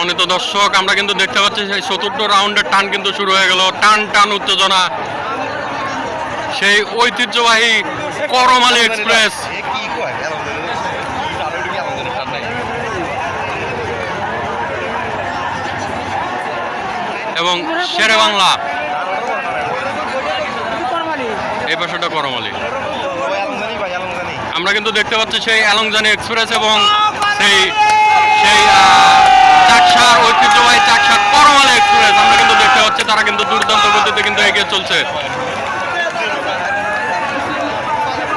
সম্মানিত দর্শক, আমরা কিন্তু দেখতে পাচ্ছি সেই চতুর্থ রাউন্ডের টান কিন্তু শুরু হয়ে গেল। টান টান উত্তেজনা, সেই ঐতিহ্যবাহী করমালী এক্সপ্রেস এবং শেরে বাংলা, এই পাশটা করমালী। আমরা কিন্তু দেখতে পাচ্ছি সেই এলংজানি এক্সপ্রেস এবং সেই সেই চাকসার ঐতিহ্যবাহী চাকসার করমালী এক্সপ্রেস আমরা কিন্তু দেখতে পাচ্ছি, তারা কিন্তু দুর্দান্ত গতিতে কিন্তু এগিয়ে চলছে।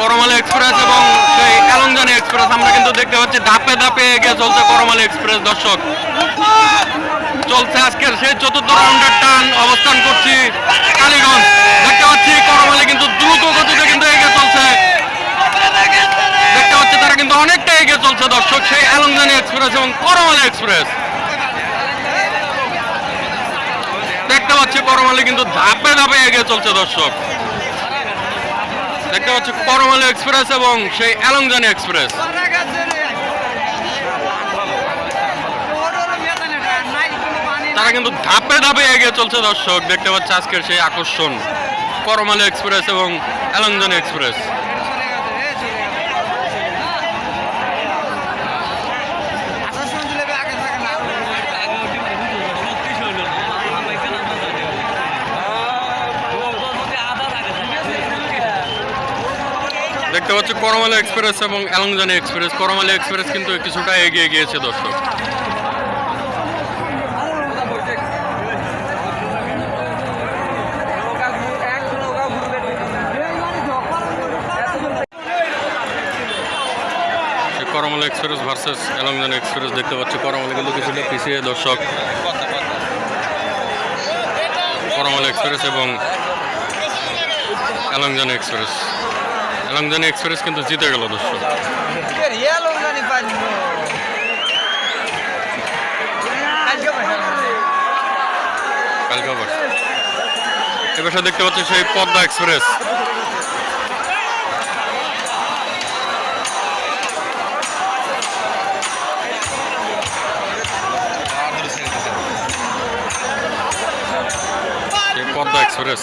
করমালী এক্সপ্রেস এবং সেই এলংজানি এক্সপ্রেস আমরা কিন্তু দেখতে পাচ্ছি ধাপে ধাপে এগিয়ে চলছে করমালী এক্সপ্রেস। দর্শক, চলছে আজকের সেই চতুর্থ রাউন্ডের টান। অবস্থান করছি কালীগঞ্জ, দেখতে পাচ্ছি করমালী কিন্তু দ্রুত গতিতে কিন্তু এগিয়ে চলছে। দেখতে পাচ্ছি তারা কিন্তু অনেকটা এগিয়ে চলছে দর্শক, সেই এলংজানি এক্সপ্রেস এবং করমালী এক্সপ্রেস। দেখতে পাচ্ছি করমালী কিন্তু ধাপে ধাপে এগিয়ে চলছে দর্শক। দেখতে পাচ্ছি করমালী এক্সপ্রেস এবং সেই এলংজানি এক্সপ্রেস। তারা কিন্তু ধাপে ধাপে এগিয়ে চলছে দর্শক। দেখতে পাচ্ছি আজকের সেই আকর্ষণ করমালী এক্সপ্রেস এবং এলংজানি এক্সপ্রেস। দেখতে পাচ্ছি করমালী এক্সপ্রেস এবং এলংজানি এক্সপ্রেস। করমালী এক্সপ্রেস কিন্তু কিছুটা এগিয়ে গিয়েছে দর্শক। করমালী এক্সপ্রেস ভার্সেস এলংজানি এক্সপ্রেস। দেখতে পাচ্ছি করমালী কিন্তু কিছুটা পিছিয়ে দর্শক। করমালী এক্সপ্রেস এবং এলংজানি এক্সপ্রেস। এলংজানি এক্সপ্রেস কিন্তু জিতে গেল দর্শক। এবার দেখতে পাচ্ছি সেই পদ্মা এক্সপ্রেস। পদ্মা এক্সপ্রেস